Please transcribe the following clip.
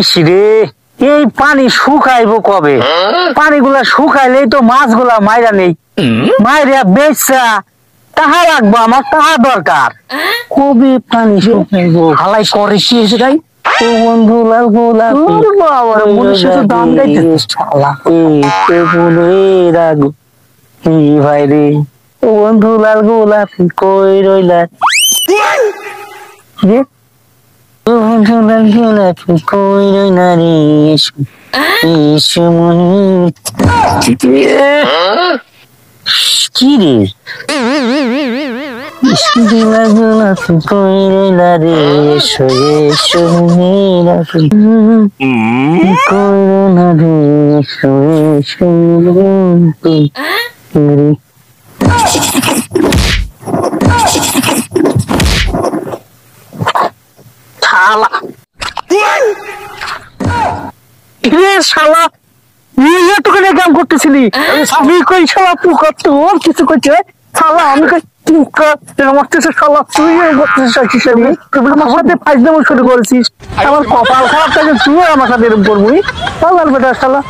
ইসরে এই পানি শুকাইবো কবে? পানিগুলা শুকাইলেই তো মাছগুলা মাইরা নেই, মাইরা বেচা তাহা লাগবো, আমার তাহা দরকার। কবে পানি শুকাইবো? হালাই করে কি এসে যাই। ও বন্ধু লাল গোলাপ মনুষ্য তো দাম দেয় শালা। ভাই রে, ও বন্ধু লাল গোলাপ কই রইলা? ও বন্ধু লাল গোলাপ কই রইলা রে? এসো মনি। কি রে লাল গোলাপ কই রইলা রে? এসো এসো মনি কই রইলা রে? এসো এসো মনি। শালা শালা তোকে কাম করতেছিলি, আমি কই শালা পুকা তোর কিছু করছে শালা, আমি কই পুকা মারতেছে শালা, তুই করতেছিস আমার সাথে ফাইজলামো শুরু করেছিস। আমার কপাল খারাপ থাকে, তুই আমার সাথে এরকম করবি। শালার বেটা শালা।